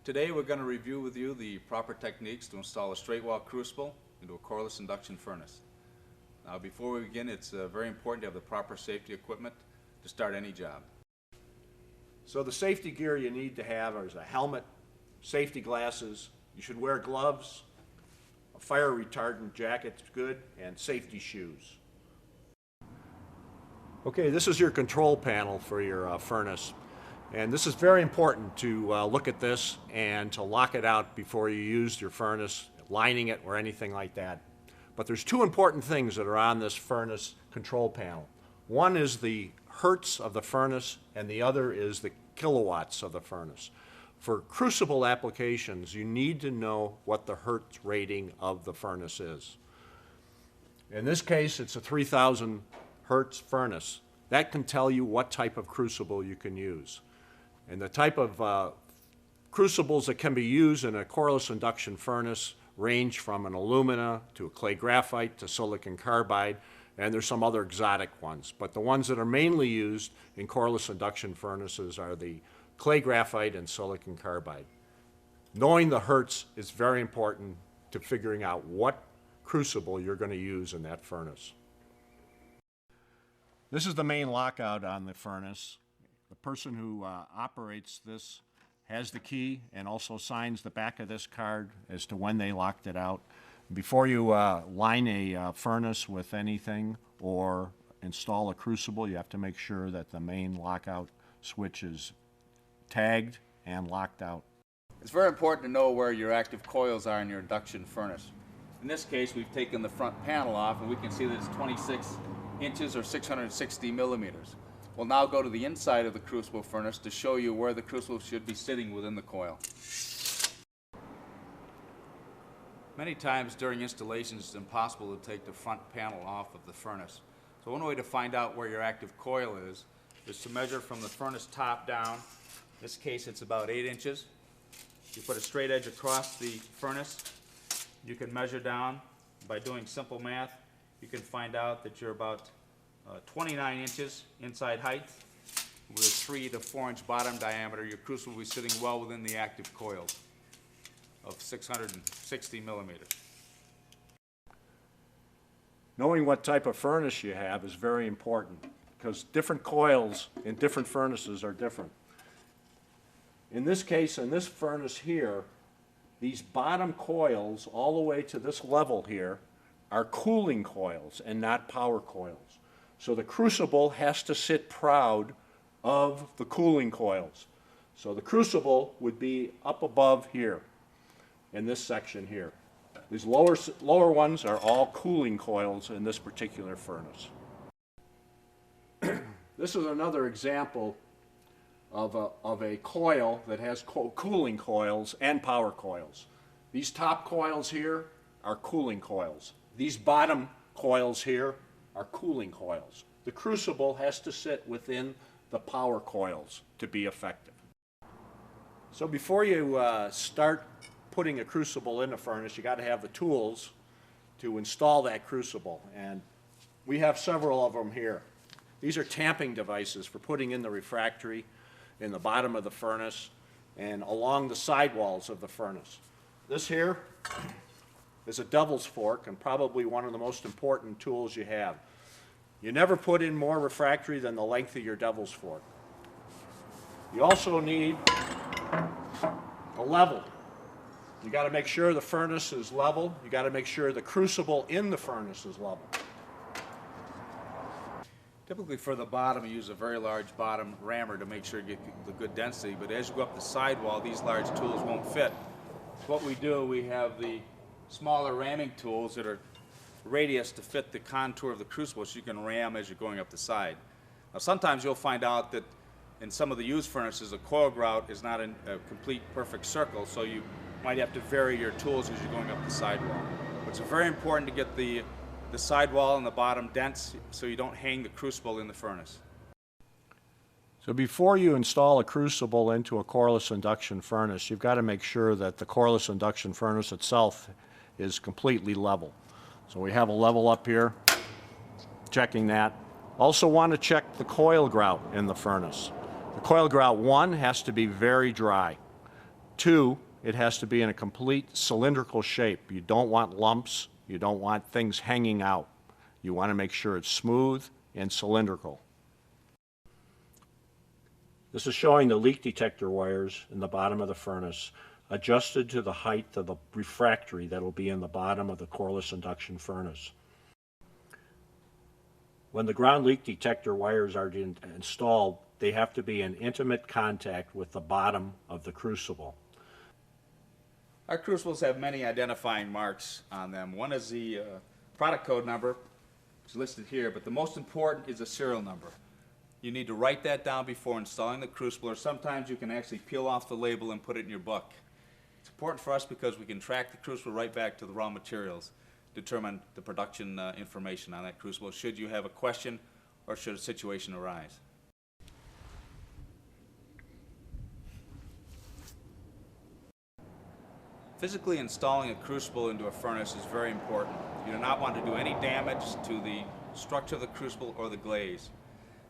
Today we're going to review with you the proper techniques to install a straight wall crucible into a coreless induction furnace. Now before we begin, it's very important to have the proper safety equipment to start any job. So the safety gear you need to have is a helmet, safety glasses, you should wear gloves, a fire retardant jacket's good, and safety shoes. Okay, this is your control panel for your furnace. And this is very important to look at this and to lock it out before you use your furnace, lining it or anything like that. But there's two important things that are on this furnace control panel. One is the hertz of the furnace and the other is the kilowatts of the furnace. For crucible applications, you need to know what the hertz rating of the furnace is. In this case, it's a 3000 hertz furnace. That can tell you what type of crucible you can use. And the type of crucibles that can be used in a coreless induction furnace range from an alumina to a clay graphite to silicon carbide, and there's some other exotic ones. But the ones that are mainly used in coreless induction furnaces are the clay graphite and silicon carbide. Knowing the hertz is very important to figuring out what crucible you're going to use in that furnace. This is the main lockout on the furnace. The person who operates this has the key and also signs the back of this card as to when they locked it out. Before you line a furnace with anything or install a crucible, you have to make sure that the main lockout switch is tagged and locked out. It's very important to know where your active coils are in your induction furnace. In this case, we've taken the front panel off and we can see that it's 26 inches or 660 millimeters. We'll now go to the inside of the crucible furnace to show you where the crucible should be sitting within the coil. Many times during installations it's impossible to take the front panel off of the furnace. So one way to find out where your active coil is to measure from the furnace top down. In this case it's about 8 inches. You put a straight edge across the furnace. You can measure down by doing simple math. You can find out that you're about 29 inches inside height with a 3 to 4 inch bottom diameter. Your crucible will be sitting well within the active coils of 660 millimeters. Knowing what type of furnace you have is very important because different coils in different furnaces are different. In this case, in this furnace here, these bottom coils all the way to this level here are cooling coils and not power coils. So the crucible has to sit proud of the cooling coils. So the crucible would be up above here in this section here. These lower ones are all cooling coils in this particular furnace. This is another example of a coil that has cooling coils and power coils. These top coils here are cooling coils. These bottom coils here are cooling coils. The crucible has to sit within the power coils to be effective. So before you start putting a crucible in a furnace, you got to have the tools to install that crucible, and we have several of them here. These are tamping devices for putting in the refractory in the bottom of the furnace and along the sidewalls of the furnace. This here is a devil's fork and probably one of the most important tools you have. You never put in more refractory than the length of your devil's fork. You also need a level. You got to make sure the furnace is level. You got to make sure the crucible in the furnace is level. Typically for the bottom you use a very large bottom rammer to make sure you get the good density, but as you go up the sidewall these large tools won't fit. What we do, we have the smaller ramming tools that are radius to fit the contour of the crucible so you can ram as you're going up the side. Now sometimes you'll find out that in some of the used furnaces a coil grout is not a complete perfect circle, so you might have to vary your tools as you're going up the sidewall. But it's very important to get the sidewall and the bottom dense so you don't hang the crucible in the furnace. So before you install a crucible into a coreless induction furnace, you've got to make sure that the coreless induction furnace itself is completely level. So we have a level up here, checking that. Also want to check the coil grout in the furnace. The coil grout 1 has to be very dry. 2, it has to be in a complete cylindrical shape. You don't want lumps. You don't want things hanging out. You want to make sure it's smooth and cylindrical. This is showing the leak detector wires in the bottom of the furnace adjusted to the height of the refractory that will be in the bottom of the coreless induction furnace. When the ground leak detector wires are installed, they have to be in intimate contact with the bottom of the crucible. Our crucibles have many identifying marks on them. One is the product code number, which is listed here, but the most important is the serial number. You need to write that down before installing the crucible, or sometimes you can actually peel off the label and put it in your book. It's important for us because we can track the crucible right back to the raw materials, determine the production information on that crucible should you have a question or should a situation arise. Physically installing a crucible into a furnace is very important. You do not want to do any damage to the structure of the crucible or the glaze.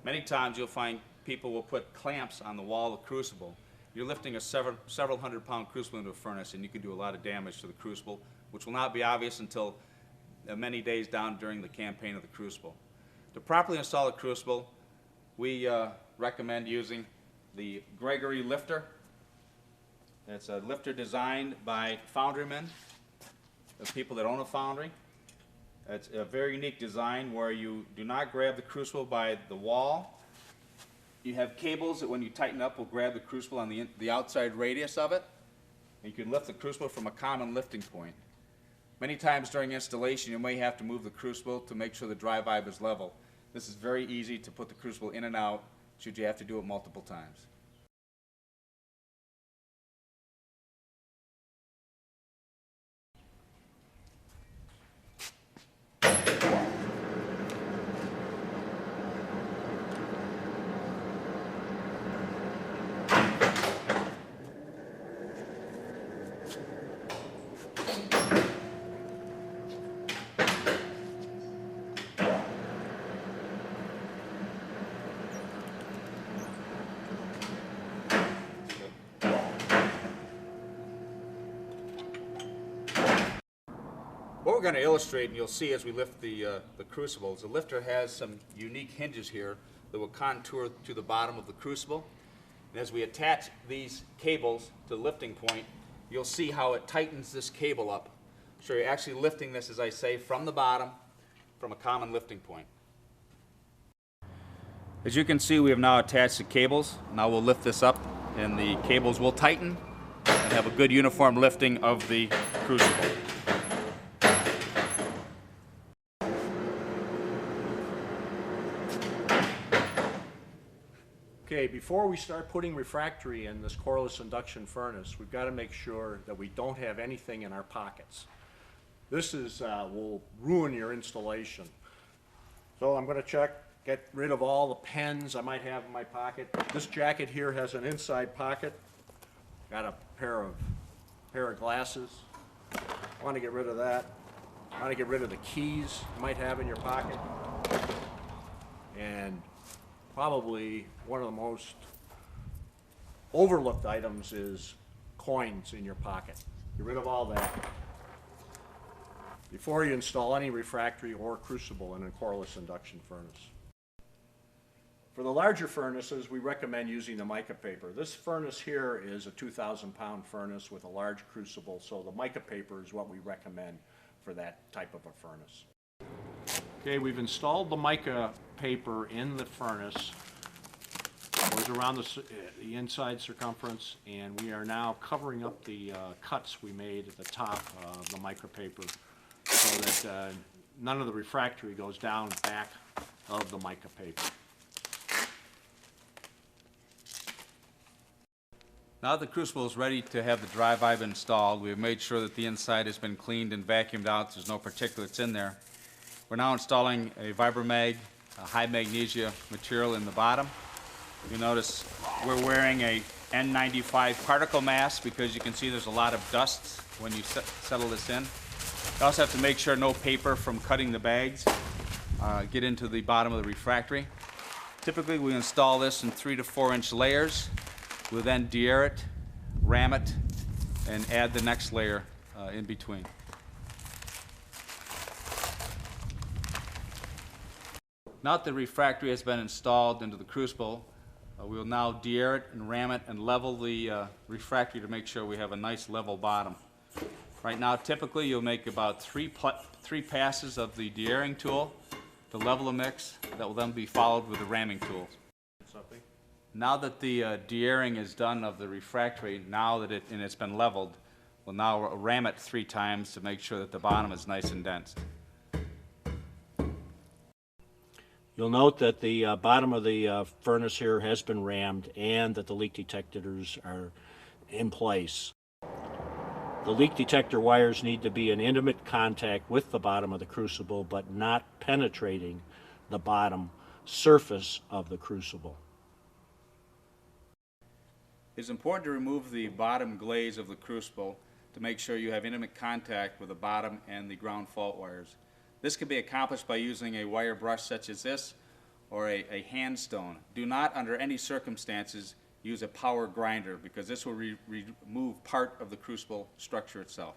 Many times you'll find people will put clamps on the wall of the crucible. You're lifting a several hundred-pound crucible into a furnace, and you can do a lot of damage to the crucible, which will not be obvious until many days down during the campaign of the crucible. To properly install a crucible, we recommend using the Gregory lifter. It's a lifter designed by foundrymen, the people that own a foundry. It's a very unique design where you do not grab the crucible by the wall. You have cables that when you tighten up will grab the crucible on the outside radius of it. And you can lift the crucible from a common lifting point. Many times during installation you may have to move the crucible to make sure the dry vibe is level. This is very easy to put the crucible in and out should you have to do it multiple times. What we're going to illustrate, and you'll see as we lift the crucibles, the lifter has some unique hinges here that will contour to the bottom of the crucible. And as we attach these cables to the lifting point, you'll see how it tightens this cable up. So you're actually lifting this, as I say, from the bottom, from a common lifting point. As you can see, we have now attached the cables. Now we'll lift this up, and the cables will tighten and have a good uniform lifting of the crucible. Okay, before we start putting refractory in this coreless induction furnace, we've got to make sure that we don't have anything in our pockets. This will ruin your installation. So I'm going to get rid of all the pens I might have in my pocket. This jacket here has an inside pocket. Got a pair of glasses. I want to get rid of that. I want to get rid of the keys you might have in your pocket. And probably one of the most overlooked items is coins in your pocket. Get rid of all that before you install any refractory or crucible in a coreless induction furnace. For the larger furnaces, we recommend using the mica paper. This furnace here is a 2,000-pound furnace with a large crucible, so the mica paper is what we recommend for that type of a furnace. Okay, we've installed the mica paper in the furnace. It goes around the inside circumference, and we are now covering up the cuts we made at the top of the mica paper so that none of the refractory goes down back of the mica paper. Now that the crucible is ready to have the dry vibe installed, we have made sure that the inside has been cleaned and vacuumed out. There's no particulates in there. We're now installing a Vibromag, a high magnesia material in the bottom. You notice we're wearing a N95 particle mask because you can see there's a lot of dust when you settle this in. You also have to make sure no paper from cutting the bags get into the bottom of the refractory. Typically we install this in 3 to 4 inch layers. We'll then deair it, ram it, and add the next layer in between. Now that the refractory has been installed into the crucible, we will now de-air it and ram it and level the refractory to make sure we have a nice level bottom. Right now, typically, you'll make about three passes of the de-airing tool to level the mix. That will then be followed with the ramming tool. Now that the de-airing is done of the refractory, now that it's been leveled, we'll now ram it 3 times to make sure that the bottom is nice and dense. You'll note that the bottom of the furnace here has been rammed and that the leak detectors are in place. The leak detector wires need to be in intimate contact with the bottom of the crucible, but not penetrating the bottom surface of the crucible. It's important to remove the bottom glaze of the crucible to make sure you have intimate contact with the bottom and the ground fault wires. This can be accomplished by using a wire brush such as this or a hand stone. Do not, under any circumstances, use a power grinder because this will remove part of the crucible structure itself.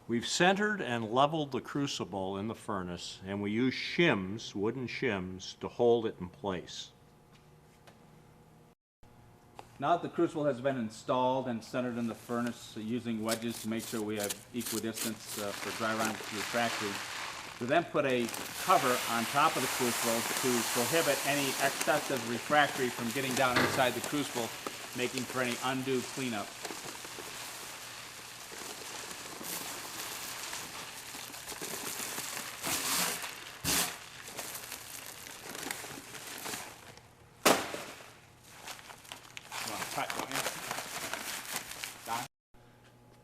We've centered and leveled the crucible in the furnace, and we use shims, wooden shims, to hold it in place. Now that the crucible has been installed and centered in the furnace using wedges to make sure we have equidistance for dry run refractory, we then put a cover on top of the crucible to prohibit any excessive refractory from getting down inside the crucible, making for any undue cleanup.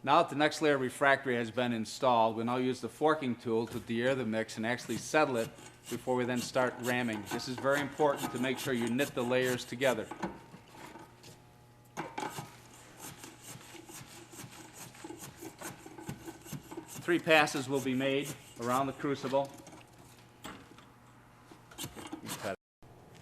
Now that the next layer of refractory has been installed, we'll now use the forking tool to de-air the mix and actually settle it before we then start ramming. This is very important to make sure you knit the layers together. Three passes will be made around the crucible.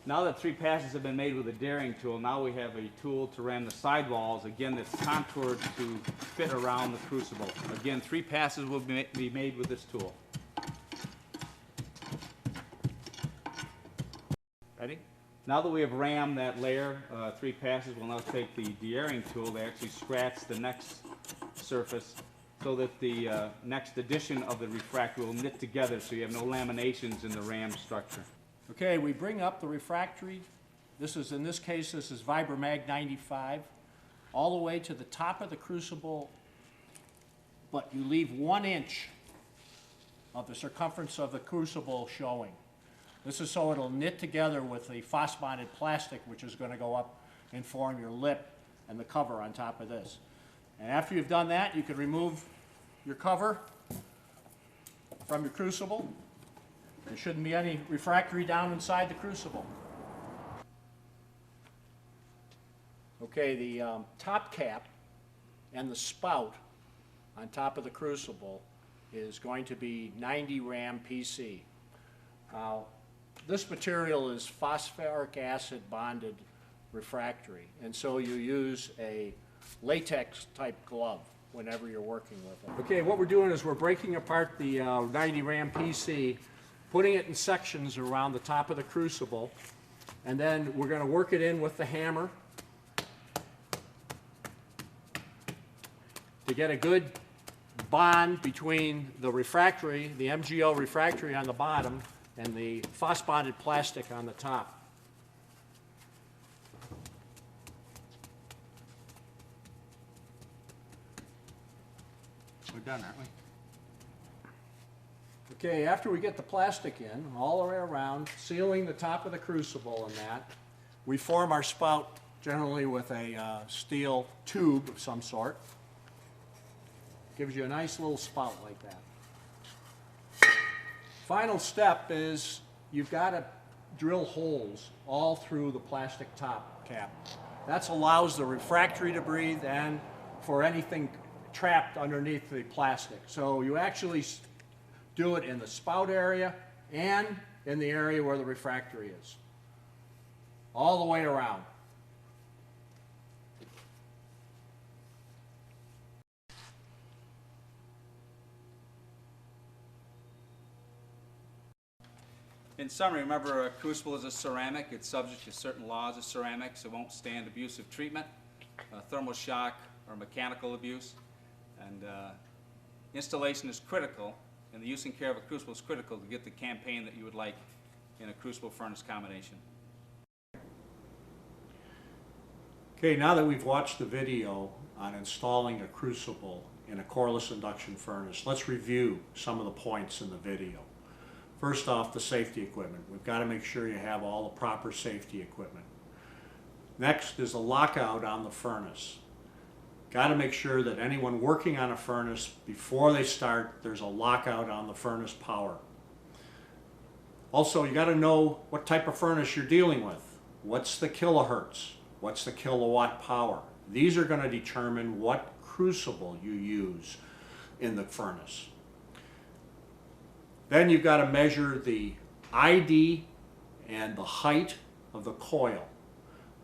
Now that 3 passes have been made with a de-airing tool, now we have a tool to ram the sidewalls, again that's contoured to fit around the crucible. Again, 3 passes will be made with this tool. Ready? Now that we have rammed that layer, 3 passes, we'll now take the de-airing tool to actually scratch the next surface so that the next addition of the refractory will knit together so you have no laminations in the ram structure. Okay, we bring up the refractory. This is, in this case, this is Vibromag 95, all the way to the top of the crucible, but you leave 1 inch of the circumference of the crucible showing. This is so it'll knit together with the phosbonded plastic, which is going to go up and form your lip and the cover on top of this. And after you've done that, you can remove your cover from your crucible. There shouldn't be any refractory down inside the crucible. Okay, the top cap and the spout on top of the crucible is going to be 90 Ram PC. Now, this material is phosphoric acid bonded refractory, and so you use a latex type glove whenever you're working with it. Okay, what we're doing is we're breaking apart the 90 Ram PC, putting it in sections around the top of the crucible, and then we're going to work it in with the hammer to get a good bond between the refractory, the MgO refractory on the bottom, and the phos-bonded plastic on the top. We're done, aren't we? Okay, after we get the plastic in, all the way around, sealing the top of the crucible and that, we form our spout generally with a steel tube of some sort. Gives you a nice little spout like that. Final step is you've got to drill holes all through the plastic top cap. That allows the refractory to breathe and for anything trapped underneath the plastic. So you actually do it in the spout area and in the area where the refractory is. All the way around. In summary, remember a crucible is a ceramic. It's subject to certain laws of ceramics. It won't stand abusive treatment, thermal shock, or mechanical abuse. And installation is critical, and the use and care of a crucible is critical to get the campaign that you would like in a crucible furnace combination. Okay, now that we've watched the video on installing a crucible in a coreless induction furnace, let's review some of the points in the video. First off, the safety equipment. We've got to make sure you have all the proper safety equipment. Next is the lockout on the furnace. Got to make sure that anyone working on a furnace, before they start, there's a lockout on the furnace power. Also, you got to know what type of furnace you're dealing with. What's the kilohertz? What's the kilowatt power? These are going to determine what crucible you use in the furnace. Then you've got to measure the ID and the height of the coil.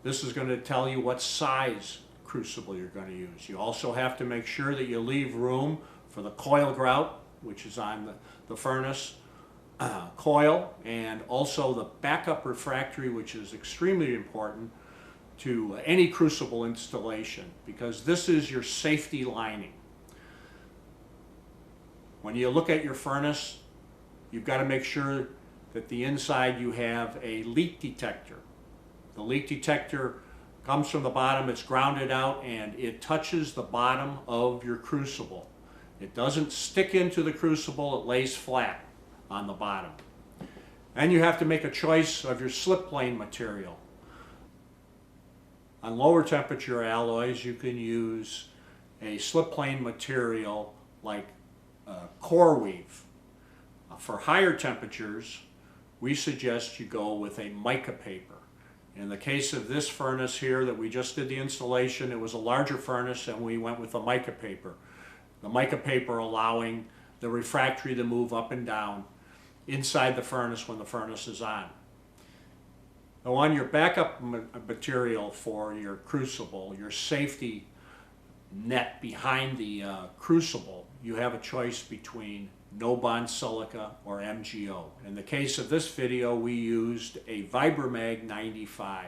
This is going to tell you what size crucible you're going to use. You also have to make sure that you leave room for the coil grout, which is on the furnace coil, and also the backup refractory, which is extremely important to any crucible installation, because this is your safety lining. When you look at your furnace, you've got to make sure that the inside you have a leak detector. The leak detector comes from the bottom, it's grounded out, and it touches the bottom of your crucible. It doesn't stick into the crucible, it lays flat on the bottom. And you have to make a choice of your slip plane material. On lower temperature alloys, you can use a slip plane material like core weave. For higher temperatures, we suggest you go with a mica paper. In the case of this furnace here that we just did the installation, it was a larger furnace and we went with a mica paper. The mica paper allowing the refractory to move up and down inside the furnace when the furnace is on. Now on your backup material for your crucible, your safety net behind the crucible, you have a choice between no-bond silica or MgO. In the case of this video, we used a Vibromag 95.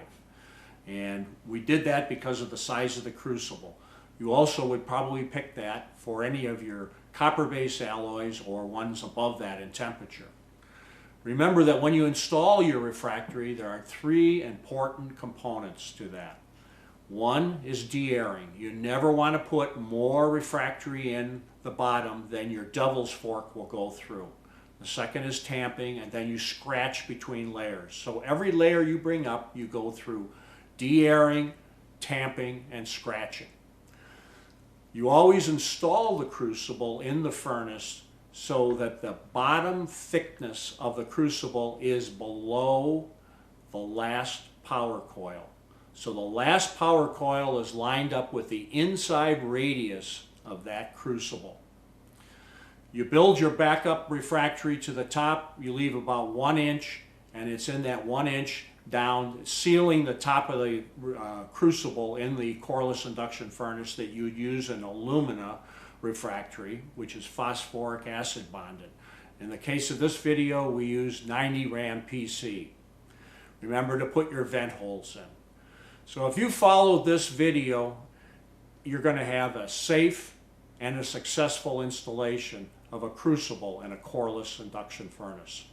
And we did that because of the size of the crucible. You also would probably pick that for any of your copper-based alloys or ones above that in temperature. Remember that when you install your refractory, there are three important components to that. One is de-airing. You never want to put more refractory in the bottom than your devil's fork will go through. The second is tamping, and then you scratch between layers. So every layer you bring up, you go through de-airing, tamping, and scratching. You always install the crucible in the furnace so that the bottom thickness of the crucible is below the last power coil. So the last power coil is lined up with the inside radius of that crucible. You build your backup refractory to the top, you leave about 1 inch, and it's in that 1 inch down, sealing the top of the crucible in the Coreless induction furnace that you would use an alumina refractory, which is phosphoric acid bonded. In the case of this video, we use 90 Rand PC. Remember to put your vent holes in. So if you followed this video, you're going to have a safe and a successful installation of a crucible in a Coreless induction furnace.